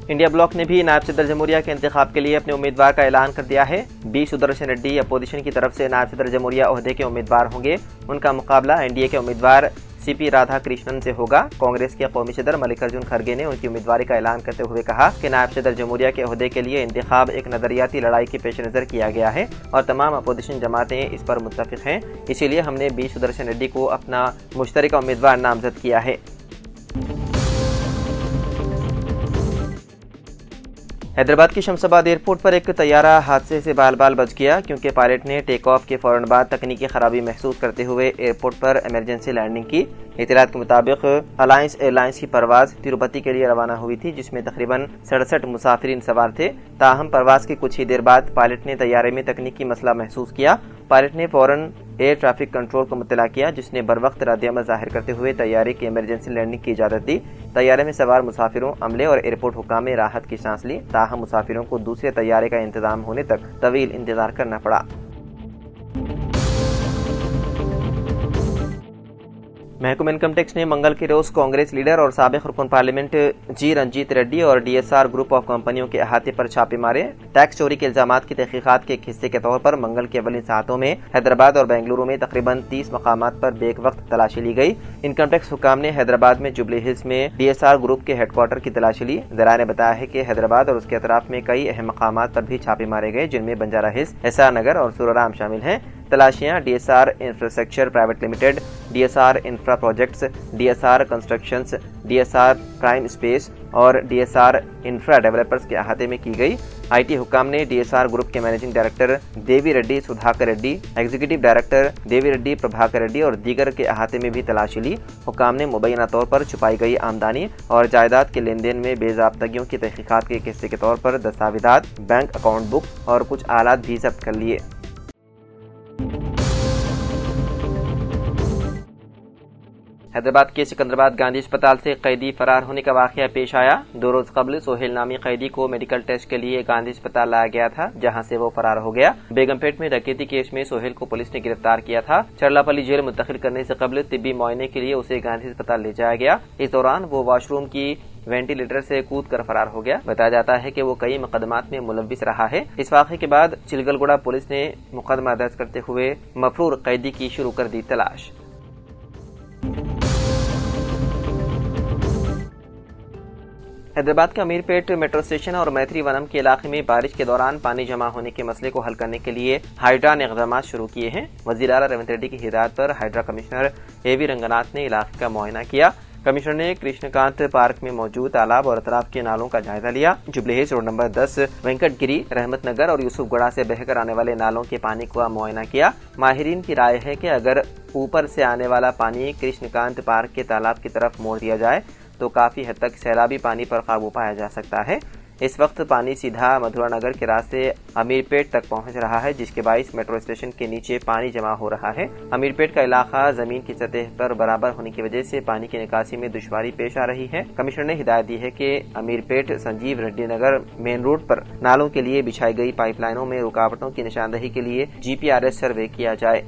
India block ने भी नायब सदर जमहूरिया के इंतखाब के लिए अपने उम्मीदवार का ऐलान कर दिया है। बी सुदर्शन रेड्डी अपोजिशन की तरफ से नायब सदर जमहूरिया ओहदे के उम्मीदवार होंगे। उनका मुकाबला एनडीए के उम्मीदवार सीपी राधा कृष्णन से होगा। कांग्रेस के कौमी सदर मल्लिकार्जुन खड़गे ने उनकी उम्मीदवारी का ऐलान करते हुए कहा कि नायब सदर जमहूरिया के ओहदे के लिए इंतखाब एक नजरियाती लड़ाई के पेश नजर किया गया है और तमाम अपोजिशन जमातें इस पर मुत्तफिक हैं। इसीलिए हमने बी सुदर्शन रेड्डी को अपना मुश्तरका उम्मीदवार नामजद किया है। हैदराबाद की शमशाबाद एयरपोर्ट पर एक तैयारा हादसे से बाल बाल बच गया क्योंकि पायलट ने टेक ऑफ के फौरन बाद तकनीकी खराबी महसूस करते हुए एयरपोर्ट पर इमरजेंसी लैंडिंग की। इत्तलात के मुताबिक अलायंस एयरलाइंस की परवाज तिरुपति के लिए रवाना हुई थी जिसमें तकरीबन 67 मुसाफिरीन सवार थे। ताहम परवाज की कुछ ही देर बाद पायलट ने तैयारे में तकनीकी मसला महसूस किया। पायलट ने फौरन एयर ट्रैफिक कंट्रोल को मुत्तला किया जिसने बर वक्त रद्द-ए-अमल जाहिर करते हुए तैयारे की इमरजेंसी लैंडिंग की इजाजत दी। तैयारे में सवार मुसाफिरों, अमले और एयरपोर्ट हुक्काम ने राहत की सांस ली। ताहम मुसाफिरों को दूसरे तैयारे का इंतजाम होने तक तवील इंतजार करना पड़ा। महकमा इनकम टैक्स ने मंगल के रोज कांग्रेस लीडर और साबिक रुकन पार्लियामेंट जी रंजीत रेड्डी और डीएसआर ग्रुप ऑफ कंपनियों के अहाते पर छापे मारे। टैक्स चोरी के इल्जामात की तहकीकात के एक हिस्से के तौर पर मंगल के अवलिन सातों में हैदराबाद और बेंगलुरु में तकरीबन 30 मकामात पर बेक वक्त तलाशी ली गई। इनकम टैक्स हुक्काम ने हैदराबाद में जुबली हिल्स में डीएसआर ग्रुप के हेडक्वार्टर की तलाशी ली। जराये ने बताया है कि हैदराबाद और उसके अतराफ में कई अहम मकामात पर भी छापे मारे गए जिनमें बंजारा हिल्स, एसआर नगर और सुराराम शामिल हैं। तलाशियां DSR infrastructure private limited, DSR infra projects, DSR constructions, DSR prime space और डीएसआर इंफ्रा डेवलपर्स के अहाते में की गई। आईटी हुक्काम ने डीएसआर ग्रुप के managing director Devi Reddy Sudhakar Reddy, executive director Devi Reddy Prabhakar Reddy और दीगर के अहाते में भी तलाशी ली। हुक्काम ने मुबैना तौर पर छुपाई गई आमदनी और जायदाद के लेन देन में बेज़ाब्तगियों की तहकीकात के एक हिस्से के तौर पर दस्तावेजात, बैंक अकाउंट बुक और कुछ आलात भी जब्त कर लिए। हैदराबाद के सिकंदराबाद गांधी अस्पताल से कैदी फरार होने का वाकया पेश आया। 2 रोज कबल सोहेल नामी कैदी को मेडिकल टेस्ट के लिए गांधी अस्पताल लाया गया था जहां से वो फरार हो गया। बेगमपेट में डकैती केस में सोहेल को पुलिस ने गिरफ्तार किया था। चरलापल्ली जेल मुंतकिल करने से कबल तिब्बी मुआयने के लिए उसे गांधी अस्पताल ले जाया गया। इस दौरान वो वॉशरूम की वेंटिलेटर से कूद कर फरार हो गया। बताया जाता है कि वो कई मुकदमात में मुलव्विस रहा है। इस वाक़े के बाद चिलगलगुड़ा पुलिस ने मुकदमा दर्ज करते हुए मफरूर कैदी की शुरू कर दी तलाश। हैदराबाद के अमीरपेट मेट्रो स्टेशन और मैत्री वनम के इलाके में बारिश के दौरान पानी जमा होने के मसले को हल करने के लिए हाइड्रा ने इक़दामात शुरू किए हैं। वज़ीर आला रेवंत रेड्डी की हिदायत पर हाइड्रा कमिश्नर एवी रंगनाथ ने इलाके का मुआयना किया। कमिश्नर ने कृष्णकांत पार्क में मौजूद तालाब और अतराफ के नालों का जायजा लिया। Jubilee hills road number 10, Venkatagiri, रहमत नगर और यूसुफगढ़ा से बहकर आने वाले नालों के पानी का मुआयना किया। माहिरीन की राय है कि अगर ऊपर से आने वाला पानी कृष्णकांत पार्क के तालाब की तरफ मोड़ दिया जाए तो काफी हद तक सैलाबी पानी पर काबू पाया जा सकता है। इस वक्त पानी सीधा मधुरा नगर के रास्ते अमीरपेट तक पहुंच रहा है जिसके बाइस मेट्रो स्टेशन के नीचे पानी जमा हो रहा है। अमीरपेट का इलाका जमीन की सतह पर बराबर होने की वजह से पानी की निकासी में दुश्वारी पेश आ रही है। कमिश्नर ने हिदायत दी है कि अमीरपेट संजीव रेड्डी नगर मेन रोड पर नालों के लिए बिछाई गई पाइपलाइनों में रुकावटों की निशानदही के लिए जीपीआरएस सर्वे किया जाए।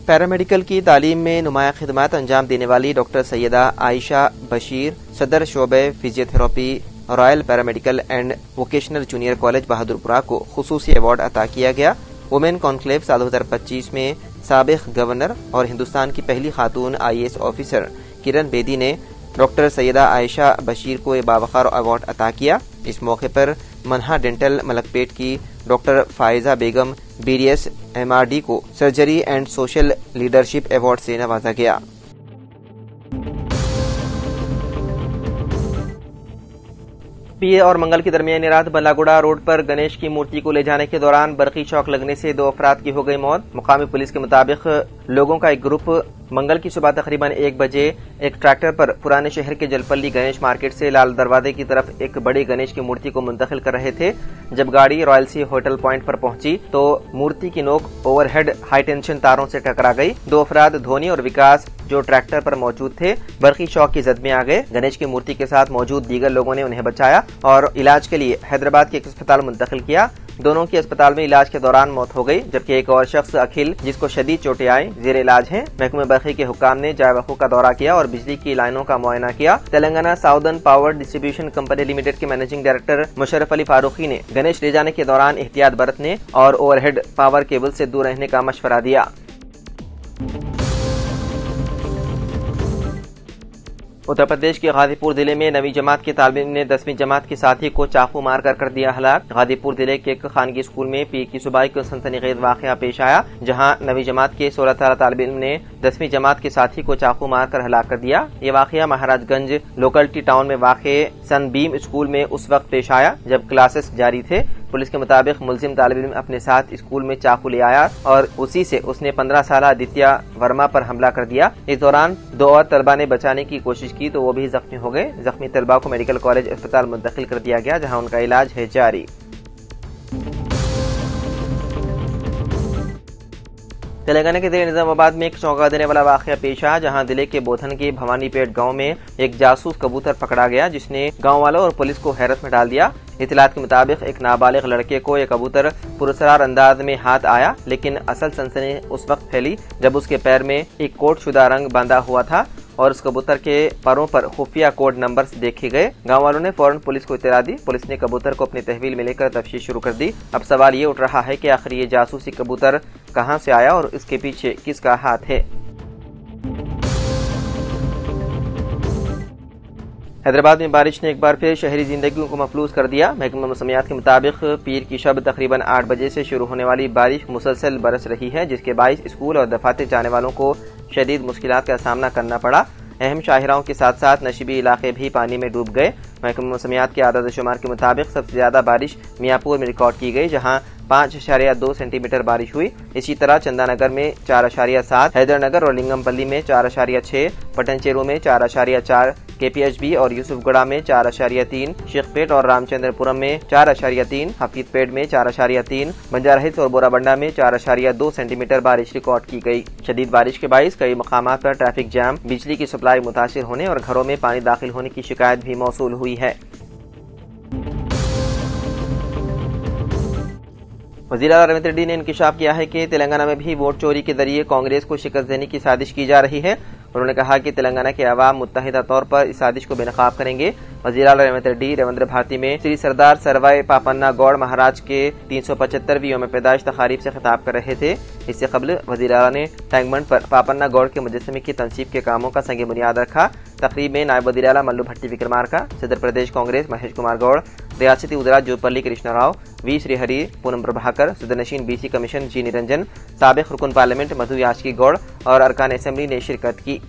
पैरामेडिकल की तालीम में नुमाया खिदमत अंजाम देने वाली डॉक्टर सैयदा आयशा बशीर सदर शोबे physiotherapy royal paramedical and vocational junior college Bahadurpura को खुसूसी अवार्ड अता किया गया। वुमेन कॉन्क्लेव साल 2025 में साबिक गवर्नर और हिंदुस्तान की पहली खातून IAS ऑफिसर किरण बेदी ने डॉक्टर सैयदा आयशा बशीर को बावकार अवार्ड अता किया। इस मौके पर मनहा डेंटल मलकपेट की डॉक्टर फायजा बेगम BDS MRD को surgery and social leadership award से नवाजा गया। पीए और मंगल की दरमियानी रात बल्लागुड़ा रोड पर गणेश की मूर्ति को ले जाने के दौरान बरकी शॉक लगने से 2 अफराद की हो गई मौत। मुकामी पुलिस के मुताबिक लोगों का एक ग्रुप मंगल की सुबह तकरीबन 1 बजे एक ट्रैक्टर पर पुराने शहर के जलपल्ली गणेश मार्केट से लाल दरवाजे की तरफ एक बड़ी गणेश की मूर्ति को मुंतकिल कर रहे थे। जब गाड़ी रॉयल सी होटल पॉइंट पर पहुंची तो मूर्ति की नोक ओवरहेड हाई टेंशन तारों से टकरा गई। 2 अफराद धोनी और विकास जो ट्रैक्टर पर मौजूद थे बरकी शॉक की जद में आ गए। गणेश की मूर्ति के साथ मौजूद दीगर लोगों ने उन्हें बचाया और इलाज के लिए हैदराबाद के एक अस्पताल मुंतकिल किया। दोनों की अस्पताल में इलाज के दौरान मौत हो गई, जबकि एक और शख्स अखिल जिसको शदीद चोटें आई जेर इलाज है। महकमे बरकी के हुक्काम ने जाय वक़्फ़ का दौरा किया और बिजली की लाइनों का मुआयना किया। Telangana southern power distribution company limited के मैनेजिंग डायरेक्टर मुशर्रफ अली फारूकी ने गणेश ले जाने के दौरान एहतियात बरतने और ओवरहेड पावर केबल से दूर रहने का मशवरा दिया। उत्तर प्रदेश के गाजीपुर जिले में 9वीं जमात के तालिब इल्म ने 10वीं जमात के साथी को चाकू मारकर कर दिया हलाक। गाजीपुर जिले के एक खानगी स्कूल में पीर की सुबह को सनसनीखेज वाकया पेश आया, जहां 9वीं जमात के 16 तालिब इल्म ने 10वीं जमात के साथी को चाकू मारकर हलाक कर दिया। ये वाकया महाराजगंज लोकलिटी टाउन में वाक़े सनबीम स्कूल में उस वक्त पेश आया जब क्लासेस जारी थे। पुलिस के मुताबिक मुलजिम तालिब इल्म अपने साथ स्कूल में चाकू ले आया और उसी से उसने 15 साल आदित्य वर्मा पर हमला कर दिया। इस दौरान 2 और तलबा ने बचाने की कोशिश की तो वो भी जख्मी हो गए। जख्मी तलबा को मेडिकल कॉलेज अस्पताल मुंतकिल कर दिया गया, जहां उनका इलाज है जारी। तेलंगाना के जिले निजामाबाद में एक चौंका देने वाला वाकया पेश आया, जहां जिले के बोधन के भवानीपेट गांव में एक जासूस कबूतर पकड़ा गया, जिसने गांव वालों और पुलिस को हैरत में डाल दिया। इतलात के मुताबिक एक नाबालिग लड़के को यह कबूतर पुरस्कार अंदाज में हाथ आया, लेकिन असल सनसनी उस वक्त फैली जब उसके पैर में एक कोट शुदा रंग बांधा हुआ था और उस कबूतर के परों पर खुफिया कोड नंबर्स देखे गए। गांव वालों ने फौरन पुलिस को इत्तला दी। पुलिस ने कबूतर को अपनी तहवील में लेकर तफ्तीश शुरू कर दी। अब सवाल ये उठ रहा है कि आखिर ये जासूसी कबूतर कहां से आया और इसके पीछे किसका हाथ है। हैदराबाद में बारिश ने एक बार फिर शहरी जिंदगी को मफलूज कर दिया। महकमा मौसमियात के मुताबिक पीर की शब तकरीबन 8 बजे से शुरू होने वाली बारिश मुसलसल बरस रही है, जिसके बाइस स्कूल और दफातर जाने वालों को शदीद मुश्किलात का सामना करना पड़ा। अहम शाहराओं के साथ साथ नशीबी इलाके भी पानी में डूब गए। महकमा मौसमियात के आदाद शुमार के मुताबिक सबसे ज्यादा बारिश मियापुर में रिकॉर्ड की गई, जहां 5.2 सेंटीमीटर बारिश हुई। इसी तरह चंदानगर में 4.7, हैदरनगर और लिंगमपल्ली में 4.6, पटनचेरू में 4.4, केपीएचबी और यूसुफगढ़ा में 4.3, शेखपेट और रामचंद्रपुरम में 4.3, हफीजपेट में 4.3, बंजारा हिल्स और बोराबंडा में 4.2 सेंटीमीटर बारिश रिकॉर्ड की गई। शदीद बारिश के बाइस कई मकामात पर ट्रैफिक जाम, बिजली की सप्लाई मुतासिर होने और घरों में पानी दाखिल होने की शिकायत भी मौसूल हुई है। वज़ीर आला रविंद्र रेड्डी ने इंकिशाफ किया है कि तेलंगाना में भी वोट चोरी के जरिए कांग्रेस को शिकस्त देने की साजिश की जा रही है। उन्होंने कहा कि तेलंगाना के अवाम मुत्तहिदा तौर पर इस साजिश को बेनकाब करेंगे। वज़ीर आला रविंद्र रेड्डी रविंद्र भारती में श्री सरदार सरवाई पापन्ना गौड़ महाराज के 375वीं यौम पैदाइश तकारीब से खिताब कर रहे थे। इससे कबल वज़ीर आला ने टैंकबंड पर पापन्ना गौड़ के मुजस्समे की तनसीब के कामों का संग बुनियाद रखा। तकरीब में नायब वज़ीर आला मल्लू भट्टी विक्रमार्का, सदर प्रदेश कांग्रेस महेश कुमार गौड़, रियासती उदरा जोपल्ली कृष्णा राव, वी श्रीहरि, पूनम प्रभाकर, सदरनशीन बीसी कमीशन जी निरंजन, साबिक रुकन पार्लियामेंट मधु याचकी गौड़ और अरकान असेंबली ने शिरकत की।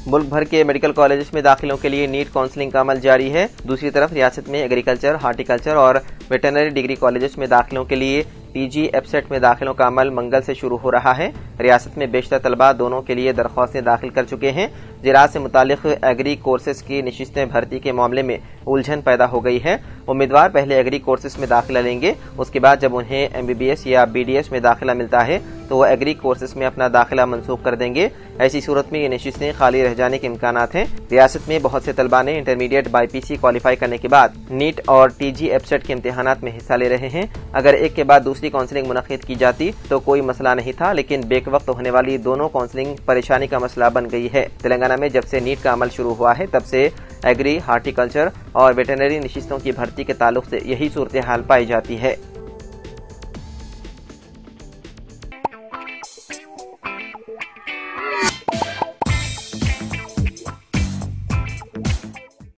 मुल्क भर के मेडिकल कॉलेजेस में दाखिलों के लिए नीट काउंसलिंग का अमल जारी है। दूसरी तरफ रियासत में एग्रीकल्चर, हार्टिकल्चर और वेटरनरी डिग्री कॉलेजेस में दाखिलों के लिए पीजी एफसेट में दाखिलों का अमल मंगल से शुरू हो रहा है। रियासत में बेशतर तलबा दोनों के लिए दरख्वास्तें दाखिल कर चुके हैं। ज़राअत से मुतालिक एग्री कोर्सेज की नशिस्तें भर्ती के मामले में उलझन पैदा हो गई है। उम्मीदवार पहले एग्री कोर्सेज में दाखिला लेंगे, उसके बाद जब उन्हें MBBS या BDS में दाखिला मिलता है तो वो एग्री कोर्सेज में अपना दाखिला मनसूख कर देंगे। ऐसी सूरत में ये नशिस्तें खाली रह जाने के इम्कानात हैं। रियासत में बहुत से तलबा ने इंटरमीडिएट BPC क्वालिफाई करने के बाद नीट और TG एफसेट के इम्तिहानात में हिस्सा ले रहे हैं। अगर एक के बाद दूसरी काउंसलिंग मुनक्किद की जाती तो कोई मसला नहीं था, लेकिन बेक वक्त होने वाली दोनों काउंसलिंग परेशानी का मसला बन गई है। तेलंगाना में जब से नीट का अमल शुरू हुआ है तब से एग्री, हार्टिकल्चर और वेटरनरी नशिस्तों की भर्ती के ताल्लुक से यही सूरत हाल पाई जाती है।